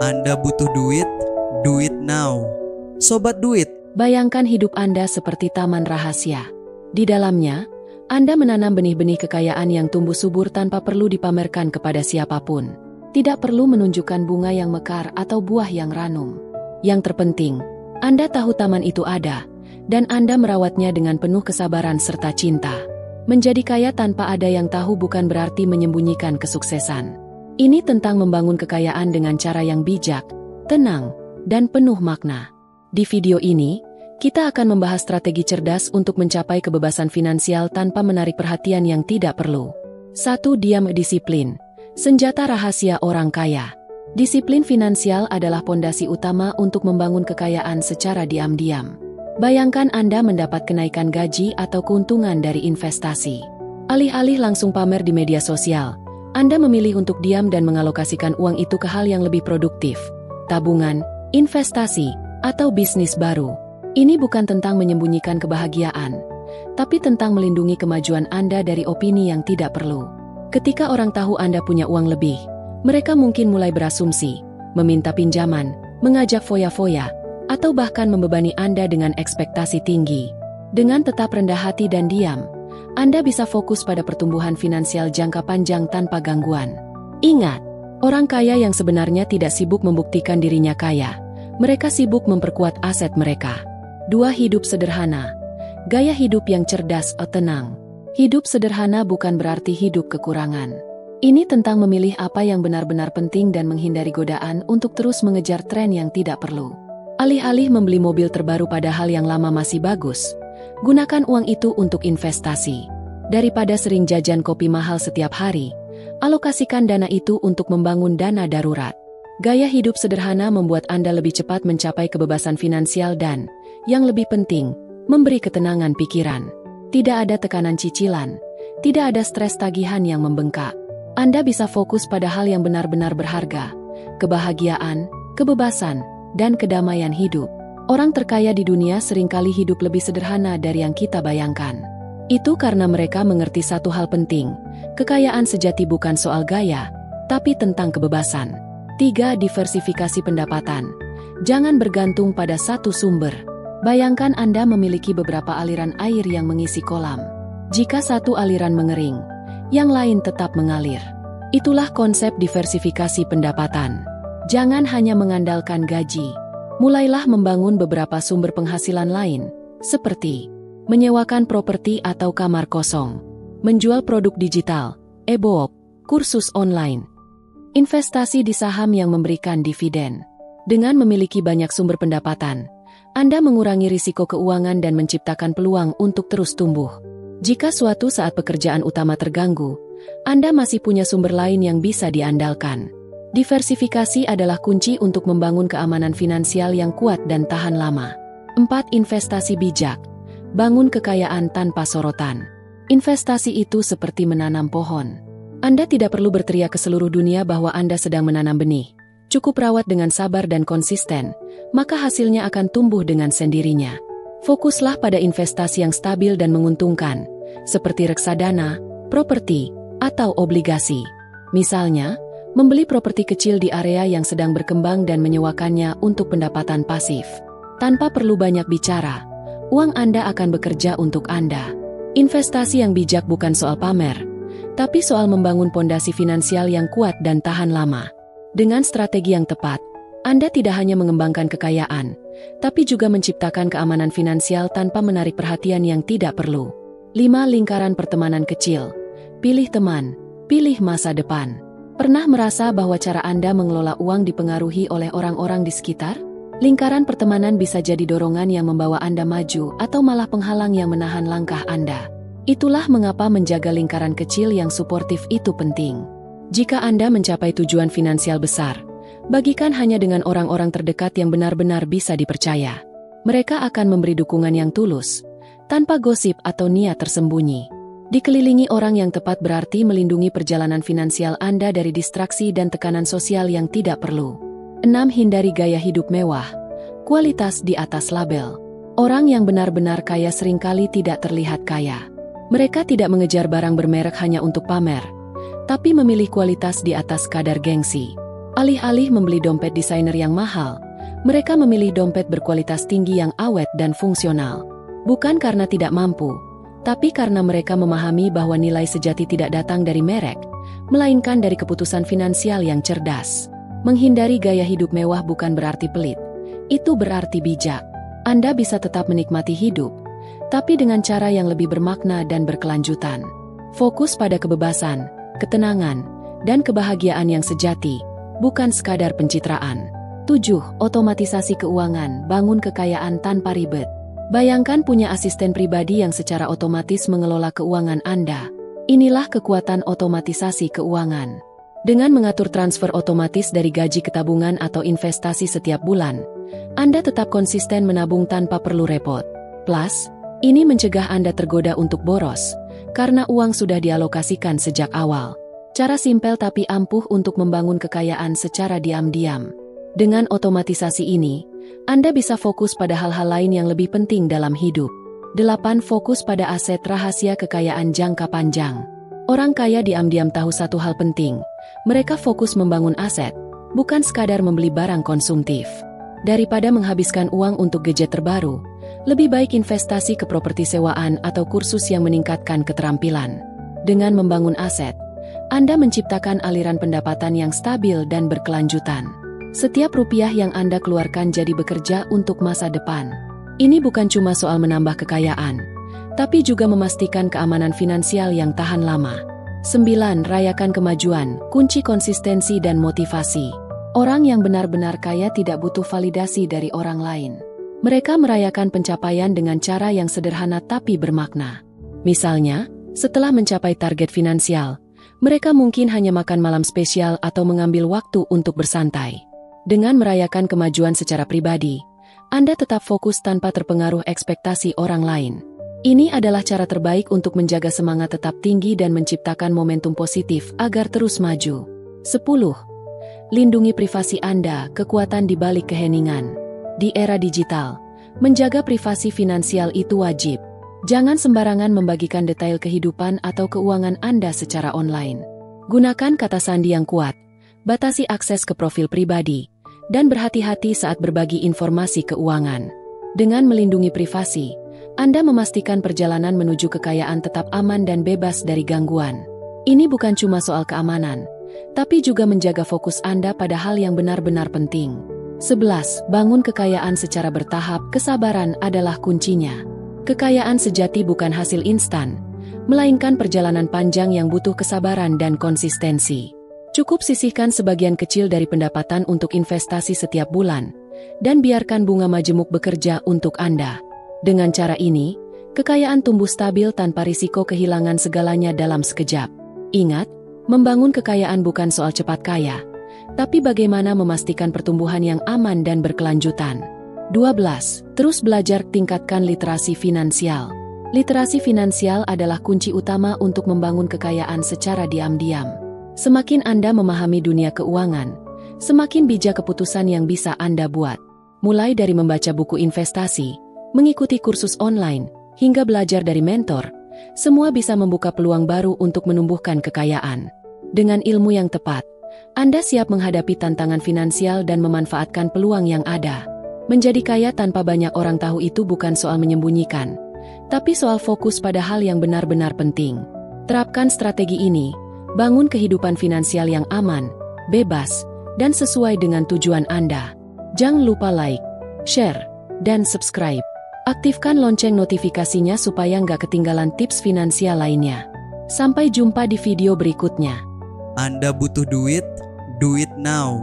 Anda butuh duit? Do it now. Sobat duit. Bayangkan hidup Anda seperti taman rahasia. Di dalamnya, Anda menanam benih-benih kekayaan yang tumbuh subur tanpa perlu dipamerkan kepada siapapun. Tidak perlu menunjukkan bunga yang mekar atau buah yang ranum. Yang terpenting, Anda tahu taman itu ada, dan Anda merawatnya dengan penuh kesabaran serta cinta. Menjadi kaya tanpa ada yang tahu bukan berarti menyembunyikan kesuksesan. Ini tentang membangun kekayaan dengan cara yang bijak, tenang, dan penuh makna. Di video ini, kita akan membahas strategi cerdas untuk mencapai kebebasan finansial tanpa menarik perhatian yang tidak perlu. 1. Diam disiplin. Senjata rahasia orang kaya. Disiplin finansial adalah pondasi utama untuk membangun kekayaan secara diam-diam. Bayangkan Anda mendapat kenaikan gaji atau keuntungan dari investasi. Alih-alih langsung pamer di media sosial, Anda memilih untuk diam dan mengalokasikan uang itu ke hal yang lebih produktif, tabungan, investasi, atau bisnis baru. Ini bukan tentang menyembunyikan kebahagiaan, tapi tentang melindungi kemajuan Anda dari opini yang tidak perlu. Ketika orang tahu Anda punya uang lebih, mereka mungkin mulai berasumsi, meminta pinjaman, mengajak foya-foya, atau bahkan membebani Anda dengan ekspektasi tinggi. Dengan tetap rendah hati dan diam, Anda bisa fokus pada pertumbuhan finansial jangka panjang tanpa gangguan. Ingat, orang kaya yang sebenarnya tidak sibuk membuktikan dirinya kaya. Mereka sibuk memperkuat aset mereka. 2. Hidup sederhana. Gaya hidup yang cerdas atau tenang. Hidup sederhana bukan berarti hidup kekurangan. Ini tentang memilih apa yang benar-benar penting dan menghindari godaan untuk terus mengejar tren yang tidak perlu. Alih-alih membeli mobil terbaru padahal yang lama masih bagus, gunakan uang itu untuk investasi. Daripada sering jajan kopi mahal setiap hari, alokasikan dana itu untuk membangun dana darurat. Gaya hidup sederhana membuat Anda lebih cepat mencapai kebebasan finansial dan, yang lebih penting, memberi ketenangan pikiran. Tidak ada tekanan cicilan, tidak ada stres tagihan yang membengkak. Anda bisa fokus pada hal yang benar-benar berharga, kebahagiaan, kebebasan, dan kedamaian hidup. Orang terkaya di dunia seringkali hidup lebih sederhana dari yang kita bayangkan. Itu karena mereka mengerti satu hal penting, kekayaan sejati bukan soal gaya, tapi tentang kebebasan. 3. Diversifikasi pendapatan. Jangan bergantung pada satu sumber. Bayangkan Anda memiliki beberapa aliran air yang mengisi kolam. Jika satu aliran mengering, yang lain tetap mengalir. Itulah konsep diversifikasi pendapatan. Jangan hanya mengandalkan gaji. Mulailah membangun beberapa sumber penghasilan lain, seperti menyewakan properti atau kamar kosong, menjual produk digital, e-book, kursus online, investasi di saham yang memberikan dividen. Dengan memiliki banyak sumber pendapatan, Anda mengurangi risiko keuangan dan menciptakan peluang untuk terus tumbuh. Jika suatu saat pekerjaan utama terganggu, Anda masih punya sumber lain yang bisa diandalkan. Diversifikasi adalah kunci untuk membangun keamanan finansial yang kuat dan tahan lama. 4. Investasi bijak. Bangun kekayaan tanpa sorotan. Investasi itu seperti menanam pohon. Anda tidak perlu berteriak ke seluruh dunia bahwa Anda sedang menanam benih. Cukup rawat dengan sabar dan konsisten, maka hasilnya akan tumbuh dengan sendirinya. Fokuslah pada investasi yang stabil dan menguntungkan, seperti reksadana, properti, atau obligasi. Misalnya, membeli properti kecil di area yang sedang berkembang dan menyewakannya untuk pendapatan pasif. Tanpa perlu banyak bicara, uang Anda akan bekerja untuk Anda. Investasi yang bijak bukan soal pamer, tapi soal membangun pondasi finansial yang kuat dan tahan lama. Dengan strategi yang tepat, Anda tidak hanya mengembangkan kekayaan, tapi juga menciptakan keamanan finansial tanpa menarik perhatian yang tidak perlu. 5. Lingkaran pertemanan kecil. Pilih teman, pilih masa depan. Pernah merasa bahwa cara Anda mengelola uang dipengaruhi oleh orang-orang di sekitar? Lingkaran pertemanan bisa jadi dorongan yang membawa Anda maju atau malah penghalang yang menahan langkah Anda. Itulah mengapa menjaga lingkaran kecil yang suportif itu penting. Jika Anda mencapai tujuan finansial besar, bagikan hanya dengan orang-orang terdekat yang benar-benar bisa dipercaya. Mereka akan memberi dukungan yang tulus, tanpa gosip atau niat tersembunyi. Dikelilingi orang yang tepat berarti melindungi perjalanan finansial Anda dari distraksi dan tekanan sosial yang tidak perlu. 6. Hindari gaya hidup mewah. Kualitas di atas label. Orang yang benar-benar kaya seringkali tidak terlihat kaya. Mereka tidak mengejar barang bermerek hanya untuk pamer, tapi memilih kualitas di atas kadar gengsi. Alih-alih membeli dompet desainer yang mahal, mereka memilih dompet berkualitas tinggi yang awet dan fungsional. Bukan karena tidak mampu, tapi karena mereka memahami bahwa nilai sejati tidak datang dari merek, melainkan dari keputusan finansial yang cerdas. Menghindari gaya hidup mewah bukan berarti pelit, itu berarti bijak. Anda bisa tetap menikmati hidup, tapi dengan cara yang lebih bermakna dan berkelanjutan. Fokus pada kebebasan, ketenangan, dan kebahagiaan yang sejati, bukan sekadar pencitraan. 7. Otomatisasi keuangan, bangun kekayaan tanpa ribet. Bayangkan punya asisten pribadi yang secara otomatis mengelola keuangan Anda. Inilah kekuatan otomatisasi keuangan. Dengan mengatur transfer otomatis dari gaji ke tabungan atau investasi setiap bulan, Anda tetap konsisten menabung tanpa perlu repot. Plus, ini mencegah Anda tergoda untuk boros, karena uang sudah dialokasikan sejak awal. Cara simpel tapi ampuh untuk membangun kekayaan secara diam-diam. Dengan otomatisasi ini, Anda bisa fokus pada hal-hal lain yang lebih penting dalam hidup. 8. Fokus pada aset rahasia kekayaan jangka panjang. Orang kaya diam-diam tahu satu hal penting. Mereka fokus membangun aset, bukan sekadar membeli barang konsumtif. Daripada menghabiskan uang untuk gadget terbaru, lebih baik investasi ke properti sewaan atau kursus yang meningkatkan keterampilan. Dengan membangun aset, Anda menciptakan aliran pendapatan yang stabil dan berkelanjutan. Setiap rupiah yang Anda keluarkan jadi bekerja untuk masa depan. Ini bukan cuma soal menambah kekayaan, tapi juga memastikan keamanan finansial yang tahan lama. 9. Rayakan kemajuan, kunci konsistensi dan motivasi. Orang yang benar-benar kaya tidak butuh validasi dari orang lain. Mereka merayakan pencapaian dengan cara yang sederhana tapi bermakna. Misalnya, setelah mencapai target finansial, mereka mungkin hanya makan malam spesial atau mengambil waktu untuk bersantai. Dengan merayakan kemajuan secara pribadi, Anda tetap fokus tanpa terpengaruh ekspektasi orang lain. Ini adalah cara terbaik untuk menjaga semangat tetap tinggi dan menciptakan momentum positif agar terus maju. 10. Lindungi privasi Anda, kekuatan di balik keheningan. Di era digital, menjaga privasi finansial itu wajib. Jangan sembarangan membagikan detail kehidupan atau keuangan Anda secara online. Gunakan kata sandi yang kuat, batasi akses ke profil pribadi, dan berhati-hati saat berbagi informasi keuangan. Dengan melindungi privasi, Anda memastikan perjalanan menuju kekayaan tetap aman dan bebas dari gangguan. Ini bukan cuma soal keamanan, tapi juga menjaga fokus Anda pada hal yang benar-benar penting. 11. Bangun kekayaan secara bertahap, kesabaran adalah kuncinya. Kekayaan sejati bukan hasil instan, melainkan perjalanan panjang yang butuh kesabaran dan konsistensi. Cukup sisihkan sebagian kecil dari pendapatan untuk investasi setiap bulan, dan biarkan bunga majemuk bekerja untuk Anda. Dengan cara ini, kekayaan tumbuh stabil tanpa risiko kehilangan segalanya dalam sekejap. Ingat, membangun kekayaan bukan soal cepat kaya, tapi bagaimana memastikan pertumbuhan yang aman dan berkelanjutan. 12. Terus belajar, tingkatkan literasi finansial. Literasi finansial adalah kunci utama untuk membangun kekayaan secara diam-diam. Semakin Anda memahami dunia keuangan, semakin bijak keputusan yang bisa Anda buat. Mulai dari membaca buku investasi, mengikuti kursus online, hingga belajar dari mentor, semua bisa membuka peluang baru untuk menumbuhkan kekayaan. Dengan ilmu yang tepat, Anda siap menghadapi tantangan finansial dan memanfaatkan peluang yang ada. Menjadi kaya tanpa banyak orang tahu itu bukan soal menyembunyikan, tapi soal fokus pada hal yang benar-benar penting. Terapkan strategi ini, bangun kehidupan finansial yang aman, bebas, dan sesuai dengan tujuan Anda. Jangan lupa like, share, dan subscribe. Aktifkan lonceng notifikasinya supaya nggak ketinggalan tips finansial lainnya. Sampai jumpa di video berikutnya. Anda butuh duit? Do it now.